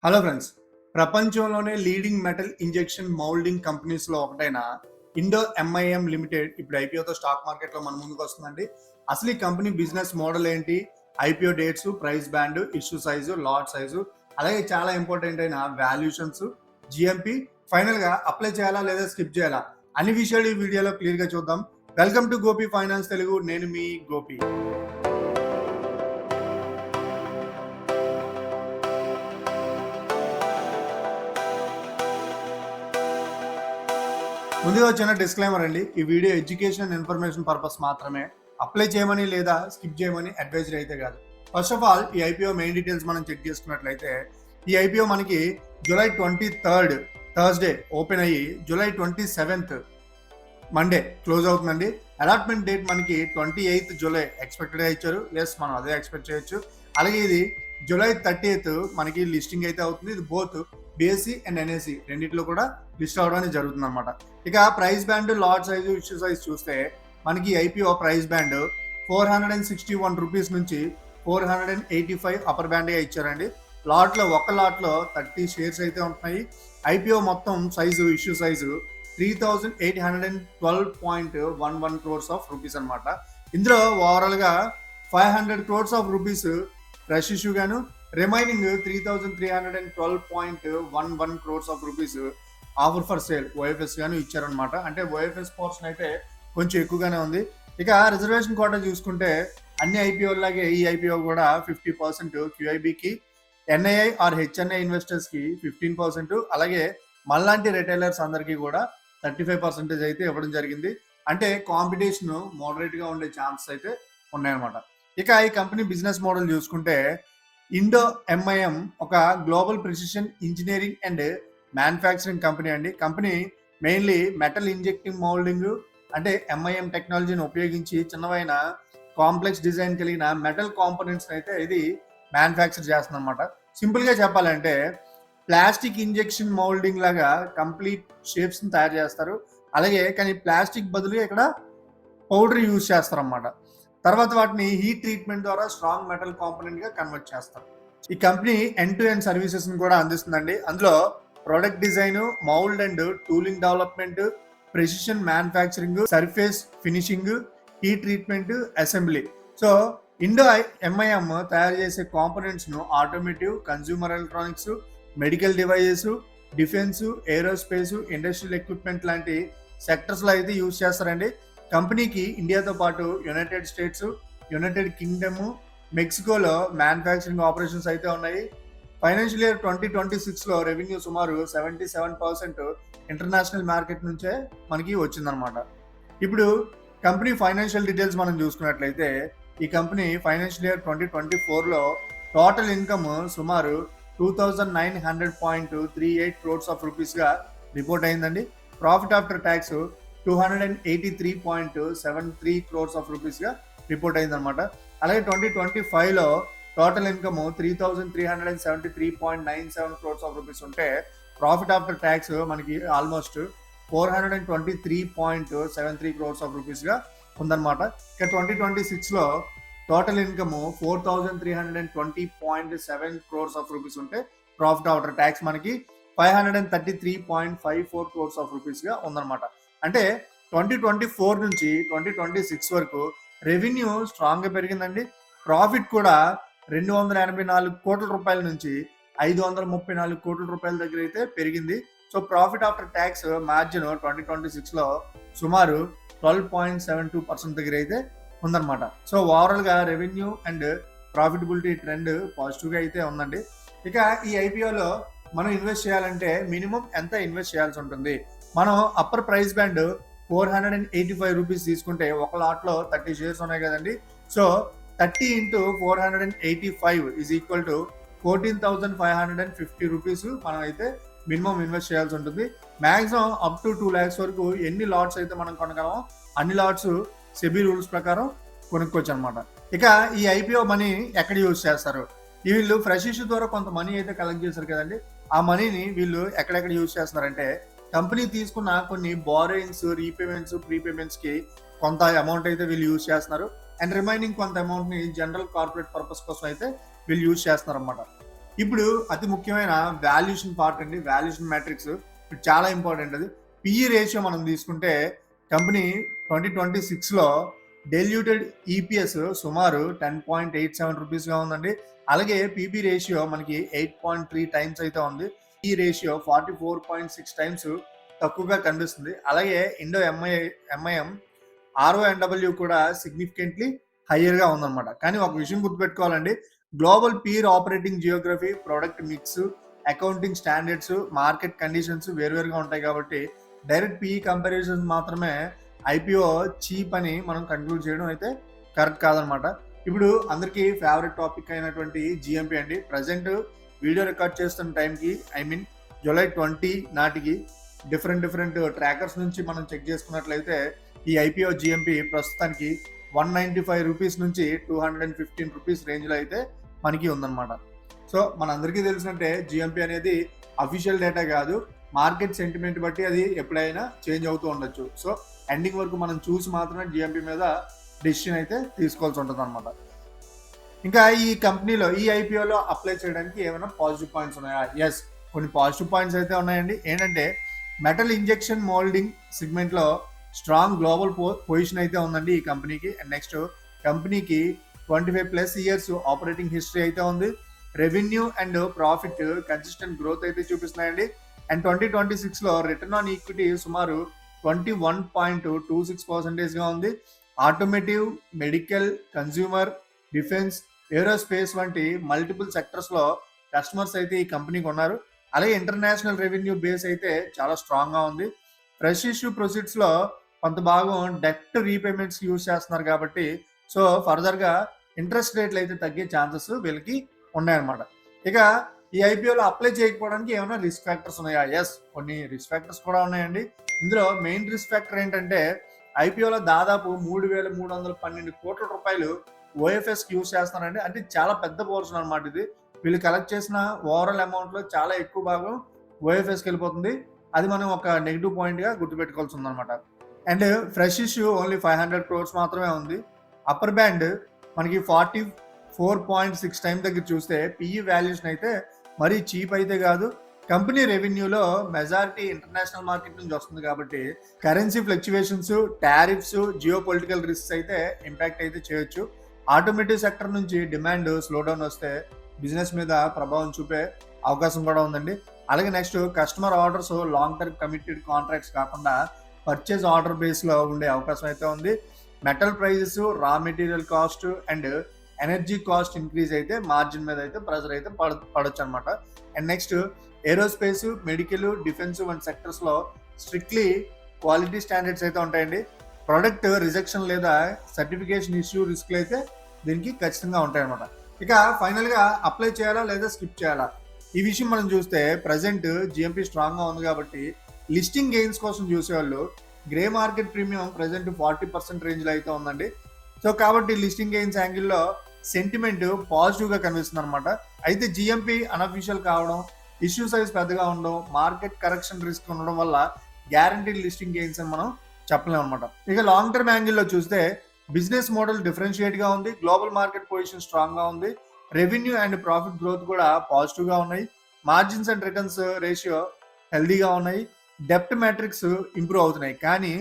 Hello friends, ప్రపంచంలోనే leading metal injection moulding కంపెనీస్లో ఒకటైన ఇండో ఎంఐఎం లిమిటెడ్ ఇప్పుడు ఐపీఓతో స్టాక్ మార్కెట్లో మన ముందుకు వస్తుందండి. అసలు ఈ కంపెనీ బిజినెస్ మోడల్ ఏంటి, IPO dates, price band, issue size, lot size, అలాగే చాలా ఇంపార్టెంట్ అయిన వాల్యూషన్స్, జిఎంపి, ఫైనల్గా అప్లై చేయాలా లేదా స్కిప్ చేయాలా అన్ని విషయాలు ఈ వీడియోలో క్లియర్గా చూద్దాం. Welcome to Gopi finance Telugu. నేను మీ గోపి. ముందుగా చిన్న డిస్క్లైమర్ అండి, ఈ video education and information purpose మాత్రమే. అప్లై చేయమని లేదా స్కిప్ చేయమని అడ్వైజరీ అయితే కాదు. ఫస్ట్ ఆఫ్ ఆల్ ఈ ఐపీఓ మెయిన్ డీటెయిల్స్ మనం చెక్ చేసుకున్నట్లయితే ఈ ఐపీఓ మనకి జూలై 23rd థర్స్డే ఓపెన్ అయ్యి జూలై 27th మండే క్లోజ్ అవుతుందండి. అలాట్మెంట్ డేట్ మనకి 28th జూలై ఎక్స్పెక్టెడ్గా ఇచ్చారు. ఎస్, మనం అదే ఎక్స్పెక్ట్ చేయొచ్చు. అలాగే ఇది జూలై 30th మనకి లిస్టింగ్ అయితే అవుతుంది. ఇది బోత్ బిఎస్సి అండ్ ఎన్ఎస్సి రెండింటిలో కూడా లిస్ట్ అవడానికి జరుగుతుంది అనమాట. ఇక price band, lot size, issue size చూస్తే మనకి ఐపీఓ ప్రైస్ బ్యాండ్ 461 రూపీస్ నుంచి 485 అప్పర్ బ్యాండ్గా ఇచ్చారండి. ఒక లాట్లో 30 షేర్స్ అయితే ఉంటున్నాయి. ఐపీఓ మొత్తం size, issue size 3,812.11 crores of rupees అనమాట. ఇందులో ఓవరాల్గా 500 crores of rupees fresh issue గాను, remaining 3,312.11 crores of rupees offer for sale OFS గాను ఇచ్చారనమాట. అంటే ఓఎఫ్ఎస్ పోర్షన్ అయితే కొంచెం ఎక్కువగానే ఉంది. ఇక రిజర్వేషన్ కోటా చూసుకుంటే అన్ని ఐపీఓలాగే ఈ ఐపీఓ కూడా 50% క్యూఐబికి, ఎన్ఐఐ ఆర్ హెచ్ఎన్ఐ ఇన్వెస్టర్స్కి 15%, అలాగే మళ్ళాంటి రిటైలర్స్ అందరికీ కూడా 35% అయితే ఇవ్వడం జరిగింది. అంటే కాంపిటీషన్ మోడరేట్గా ఉండే ఛాన్సెస్ అయితే ఉన్నాయన్నమాట. ఇక ఈ కంపెనీ బిజినెస్ మోడల్ చూసుకుంటే ఇండో ఎంఐఎం ఒక global precision engineering and manufacturing company అండి. Company mainly metal injecting moulding అంటే ఎంఐఎం టెక్నాలజీని ఉపయోగించి చిన్నవైన కాంప్లెక్స్ డిజైన్ కలిగిన మెటల్ కాంపోనెంట్స్ అయితే ఇది మ్యానుఫ్యాక్చర్ చేస్తుంది అనమాట. సింపుల్గా చెప్పాలంటే ప్లాస్టిక్ ఇంజెక్షన్ మౌల్డింగ్ లాగా కంప్లీట్ షేప్స్ని తయారు చేస్తారు. అలాగే కానీ ప్లాస్టిక్ బదులుగా ఇక్కడ పౌడర్ యూజ్ చేస్తారు అన్నమాట. తర్వాత వాటిని హీట్ ట్రీట్మెంట్ ద్వారా స్ట్రాంగ్ మెటల్ కాంపోనెంట్గా కన్వర్ట్ చేస్తారు. ఈ కంపెనీ ఎండ్ టు ఎండ్ సర్వీసెస్ని కూడా అందిస్తుందండి. అందులో product design, mould and tooling development, precision manufacturing, surface finishing, heat treatment, assembly. So Indo MIM తయారు చేసే కాంపోనెంట్స్ను automotive, consumer electronics, medical devices, defence, aerospace, industrial equipment లాంటి సెక్టర్స్లో అయితే యూజ్ చేస్తారండి. కంపెనీకి ఇండియాతో పాటు యునైటెడ్ స్టేట్స్, యునైటెడ్ కింగ్డమ్, మెక్సికోలో మ్యానుఫ్యాక్చరింగ్ ఆపరేషన్స్ అయితే ఉన్నాయి. ఫైనాన్షియల్ ఇయర్ 2026లో రెవెన్యూ సుమారు 77% ఇంటర్నేషనల్ మార్కెట్ నుంచే మనకి వచ్చిందనమాట. ఇప్పుడు కంపెనీ ఫైనాన్షియల్ డీటెయిల్స్ మనం చూసుకున్నట్లయితే ఈ కంపెనీ ఫైనాన్షియల్ ఇయర్ 2024లో టోటల్ ఇన్కమ్ సుమారు 2,900.38 crores ఆఫ్ రూపీస్గా రిపోర్ట్ అయిందండి. Profit after tax 283.73 crores of రూపీస్గా రిపోర్ట్ అయిందనమాట. అలాగే 2025లో total income 3,373.97 crores of rupees ఉంటే ప్రాఫిట్ ఆఫ్టర్ ట్యాక్స్ మనకి ఆల్మోస్ట్ 423.73 crores ఆఫ్ రూపీస్గా ఉందన్నమాట. ఇక 2026లో total income 4,320.7 crores of rupees ఉంటే ప్రాఫిట్ ఆఫ్టర్ ట్యాక్స్ మనకి 533.54 crores ఆఫ్ రూపీస్గా ఉందన్నమాట. అంటే 2024 నుంచి 2026 వరకు రెవెన్యూ స్ట్రాంగ్గా పెరిగిందండి. ప్రాఫిట్ కూడా 284 కోట్ల రూపాయల నుంచి 534 కోట్ల రూపాయల దగ్గర అయితే పెరిగింది. So profit after tax margin 2026లో సుమారు 12.72% దగ్గర అయితే ఉందన్నమాట. సో ఓవరాల్గా రెవెన్యూ అండ్ ప్రాఫిటబిలిటీ ట్రెండ్ పాజిటివ్గా అయితే ఉందండి. ఇక ఈ ఐపీఓలో మనం ఇన్వెస్ట్ చేయాలంటే మినిమం ఎంత ఇన్వెస్ట్ చేయాల్సి ఉంటుంది? మనం అప్పర్ ప్రైస్ బ్యాండ్ 485 రూపీస్ తీసుకుంటే ఒక లాట్లో 30 షేర్స్ ఉన్నాయి కదండి. So 30 into 485 is equal to 14,550 rupees మనం అయితే మినిమం ఇన్వెస్ట్ చేయాల్సి ఉంటుంది. మ్యాక్సిమం అప్ టు 2 lakhs వరకు ఎన్ని లాట్స్ అయితే మనం కొనగలమో అన్ని లాట్స్ సెబీ రూల్స్ ప్రకారం కొనుక్కోవచ్చు అనమాట. ఇక ఈ ఐపీఓ మనీ ఎక్కడ యూజ్ చేస్తారు? వీళ్ళు ఫ్రెష్ ఇష్యూ ద్వారా కొంత మనీ అయితే కలెక్ట్ చేశారు కదండి. ఆ మనీని వీళ్ళు ఎక్కడెక్కడ యూజ్ చేస్తున్నారంటే కంపెనీ తీసుకున్న కొన్ని బారోయింగ్స్, రీపేమెంట్స్, ప్రీపేమెంట్స్కి కొంత అమౌంట్ అయితే వీళ్ళు యూజ్ చేస్తున్నారు. అండ్ రిమైనింగ్ కొంత అమౌంట్ని జనరల్ కార్పొరేట్ పర్పస్ కోసం అయితే వీళ్ళు యూజ్ చేస్తున్నారు అన్నమాట. ఇప్పుడు అతి ముఖ్యమైన వాల్యుయేషన్ పార్ట్ అండి. వాల్యుయేషన్ మ్యాట్రిక్స్ ఇప్పుడు చాలా ఇంపార్టెంట్ అది. పిఈ రేషియో మనం తీసుకుంటే కంపెనీ 2026లో డైల్యూటెడ్ ఈపీఎస్ సుమారు 10.87 రూపీస్గా ఉందండి. అలాగే పీబీ రేషియో మనకి 8.3 టైమ్స్ అయితే ఉంది. ఈ రేషియో 44.6 టైమ్స్ తక్కువగా కనిపిస్తుంది. అలాగే ఇండో ఎంఐఎం ఆర్ఓఎన్డబ్ల్యూ కూడా సిగ్నిఫికెంట్లీ హయ్యర్గా ఉందన్నమాట. కానీ ఒక విషయం గుర్తుపెట్టుకోవాలండి, global peer operating geography, product mix, accounting standards, market conditions వేరువేరుగా ఉంటాయి కాబట్టి డైరెక్ట్ పీఈ కంపారిజన్స్ మాత్రమే ఐపీఓ చీప్ అని మనం కన్క్లూడ్ చేయడం అయితే కరెక్ట్ కాదనమాట. ఇప్పుడు అందరికీ ఫేవరెట్ టాపిక్ అయినటువంటి జిఎంపీ అండి. ప్రజెంట్ వీడియో రికార్డ్ చేస్తున్న టైంకి జూలై 20 నాటికి డిఫరెంట్ ట్రాకర్స్ నుంచి మనం చెక్ చేసుకున్నట్లయితే ఈ ఐపీఓ జిఎంపీ ప్రస్తుతానికి 195 రూపీస్ నుంచి 215 రూపీస్ రేంజ్లో అయితే మనకి ఉందన్నమాట. సో మనందరికీ తెలిసినట్టే జిఎంపీ అనేది అఫీషియల్ డేటా కాదు, మార్కెట్ సెంటిమెంట్ బట్టి అది ఎప్పుడైనా చేంజ్ అవుతూ ఉండొచ్చు. సో ఎండింగ్ వరకు మనం చూసి మాత్రమే జిఎంపీ మీద డెసిషన్ అయితే తీసుకోవాల్సి ఉంటుంది అనమాట. ఇంకా ఈ కంపెనీలో ఈ ఐపీఓలో అప్లై చేయడానికి ఏమైనా పాజిటివ్ పాయింట్స్ ఉన్నాయా? ఎస్, కొన్ని పాజిటివ్ పాయింట్స్ అయితే ఉన్నాయండి. ఏంటంటే మెటల్ ఇంజెక్షన్ మోల్డింగ్ సెగ్మెంట్లో స్ట్రాంగ్ గ్లోబల్ పొజిషన్ అయితే ఉందండి ఈ కంపెనీకి. అండ్ నెక్స్ట్ కంపెనీకి 25+ ఇయర్స్ ఆపరేటింగ్ హిస్టరీ అయితే ఉంది. Revenue and profit consistent growth అయితే చూపిస్తున్నాయండి. అండ్ 2026లో రిటర్న్ ఆన్ ఈక్విటీ సుమారు 21.26%గా ఉంది. Automotive, medical, consumer, defence, aerospace వంటి మల్టిపుల్ సెక్టర్స్లో కస్టమర్స్ అయితే ఈ కంపెనీకి ఉన్నారు. అలాగే ఇంటర్నేషనల్ రెవెన్యూ బేస్ అయితే చాలా స్ట్రాంగ్గా ఉంది. ఫ్రెష్ ఇష్యూ ప్రొసీడ్స్లో కొంత భాగం డెట్ రీపేమెంట్స్ యూజ్ చేస్తున్నారు కాబట్టి సో ఫర్దర్గా ఇంట్రెస్ట్ రేట్లు అయితే తగ్గే ఛాన్సెస్ వీళ్ళకి ఉన్నాయన్నమాట. ఇక ఈ ఐపీఓలో అప్లై చేయకపోవడానికి ఏమైనా రిస్క్ ఫ్యాక్టర్స్ ఉన్నాయా? ఎస్, కొన్ని రిస్క్ ఫ్యాక్టర్స్ కూడా ఉన్నాయండి. ఇందులో మెయిన్ రిస్క్ ఫ్యాక్టర్ ఏంటంటే ఐపీఓలో దాదాపు 3,312 కోట్ల రూపాయలు ఓఎఫ్ఎస్కి యూజ్ చేస్తున్నారండి. అంటే చాలా పెద్ద పోర్షన్ అనమాట ఇది. వీళ్ళు కలెక్ట్ చేసిన ఓవరాల్ అమౌంట్లో చాలా ఎక్కువ భాగం ఓఎఫ్ఎస్కి వెళ్ళిపోతుంది. అది మనం ఒక నెగిటివ్ పాయింట్గా గుర్తుపెట్టుకోవాల్సి ఉందన్నమాట. And fresh issue only 500 crores మాత్రమే ఉంది. అప్పర్ బ్యాండ్ మనకి 44.6 టైం దగ్గర చూస్తే పిఈ వాల్యుయేషన్ అయితే మరీ చీప్ అయితే కాదు. కంపెనీ రెవెన్యూలో మెజారిటీ ఇంటర్నేషనల్ మార్కెట్ నుంచి వస్తుంది కాబట్టి currency fluctuations, tariffs, geopolitical risks అయితే ఇంపాక్ట్ అయితే చేయొచ్చు. ఆటోమేటివ్ సెక్టర్ నుంచి డిమాండ్ స్లోడౌన్ వస్తే బిజినెస్ మీద ప్రభావం చూపే అవకాశం కూడా ఉందండి. అలాగే next customer orders long term committed contracts కాకుండా పర్చేజ్ ఆర్డర్ బేస్లో ఉండే అవకాశం అయితే ఉంది. Metal prices, raw material cost and energy cost increase అయితే మార్జిన్ మీద అయితే ప్రెజర్ అయితే పడొచ్చు అనమాట. And next aerospace, medical, defence వంటి సెక్టర్స్లో స్ట్రిక్ట్లీ క్వాలిటీ స్టాండర్డ్స్ అయితే ఉంటాయండి. ప్రొడక్ట్ రిజెక్షన్ లేదా సర్టిఫికేషన్ ఇష్యూ రిస్క్లు అయితే దీనికి ఖచ్చితంగా ఉంటాయన్నమాట. ఇక ఫైనల్గా అప్లై చేయాలా లేదా స్కిప్ చేయాలా ఈ విషయం మనం చూస్తే ప్రజెంట్ జిఎంపీ స్ట్రాంగ్గా ఉంది కాబట్టి లిస్టింగ్ గెయిన్స్ కోసం చూసేవాళ్ళు గ్రే మార్కెట్ ప్రీమియం ప్రజెంట్ 40% రేంజ్లో అయితే ఉందండి. సో కాబట్టి లిస్టింగ్ గెయిన్స్ యాంగిల్లో సెంటిమెంట్ పాజిటివ్గా కనిపిస్తుంది అనమాట. అయితే జిఎంపీ అనఫీషియల్ కావడం, ఇష్యూ సైజ్ పెద్దగా ఉండడం, మార్కెట్ కరెక్షన్ రిస్క్ ఉండడం వల్ల గ్యారంటీడ్ లిస్టింగ్ గెయిన్స్ అని మనం చెప్పలేము అనమాట. ఇక లాంగ్ టర్మ్ యాంగిల్లో చూస్తే బిజినెస్ మోడల్ డిఫరెన్షియేట్గా ఉంది, గ్లోబల్ మార్కెట్ పొజిషన్ స్ట్రాంగ్గా ఉంది, రెవెన్యూ అండ్ ప్రాఫిట్ గ్రోత్ కూడా పాజిటివ్గా ఉన్నాయి, మార్జిన్స్ అండ్ రిటర్న్స్ రేషియో హెల్దీగా ఉన్నాయి, డెప్ట్ మ్యాట్రిక్స్ ఇంప్రూవ్ అవుతున్నాయి. కానీ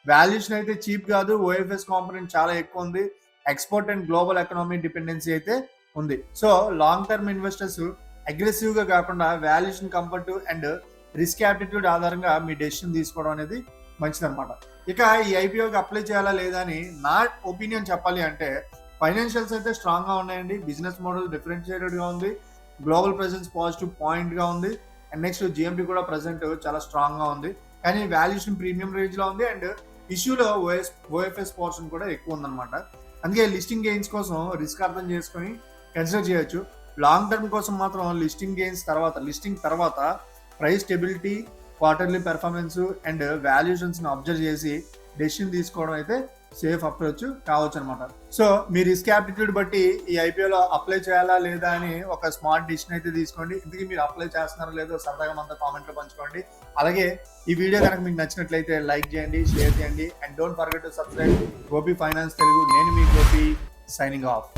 వాల్యుయేషన్ అయితే చీప్ కాదు, ఓఎఫ్ఎస్ కాంపోనెంట్ చాలా ఎక్కువ ఉంది, export and global economy dependency అయితే ఉంది. సో లాంగ్ టర్మ్ ఇన్వెస్టర్స్ అగ్రెసివ్గా కాకుండా valuation, comfort and risk aptitude ఆధారంగా మీ డెసిషన్ తీసుకోవడం అనేది మంచిదన్నమాట. ఇక ఈ ఐపీఓకి అప్లై చేయాలా లేదా అని నా ఒపీనియన్ చెప్పాలి అంటే ఫైనాన్షియల్స్ అయితే స్ట్రాంగ్గా ఉన్నాయండి, బిజినెస్ మోడల్ డిఫరెన్షియేటెడ్గా ఉంది, గ్లోబల్ ప్రెసెన్స్ పాజిటివ్ పాయింట్గా ఉంది, అండ్ నెక్స్ట్ జిఎంపీ కూడా ప్రజెంట్ చాలా స్ట్రాంగ్గా ఉంది. కానీ వాల్యుయేషన్ ప్రీమియం రేంజ్లో ఉంది అండ్ ఇష్యూలో ఓఎఫ్ఎస్ పోర్షన్ కూడా ఎక్కువ ఉందన్నమాట. అందుకే లిస్టింగ్ గెయిన్స్ కోసం రిస్క్ అర్థం చేసుకొని కన్సిడర్ చేయొచ్చు. లాంగ్ టర్మ్ కోసం మాత్రం లిస్టింగ్ తర్వాత price stability, quarterly performance and వాల్యుయేషన్స్ని అబ్జర్వ్ చేసి డెసిషన్ తీసుకోవడం అయితే సేఫ్ అప్రోచ్ కావచ్చు అనమాట. సో మీ రిస్క్ యాప్టిట్యూడ్ బట్టి ఈ ఐపీఓలో అప్లై చేయాలా లేదా అని ఒక స్మార్ట్ డిసిషన్ అయితే తీసుకోండి. ఇందుకు మీరు అప్లై చేస్తున్నారో లేదో సరదాగా మనతో కామెంట్లో పంచుకోండి. అలాగే ఈ వీడియో కనుక మీకు నచ్చినట్లయితే లైక్ చేయండి, షేర్ చేయండి and don't forget to subscribe Gopi finance Telugu. నేను మీ గోపి, సైనింగ్ ఆఫ్.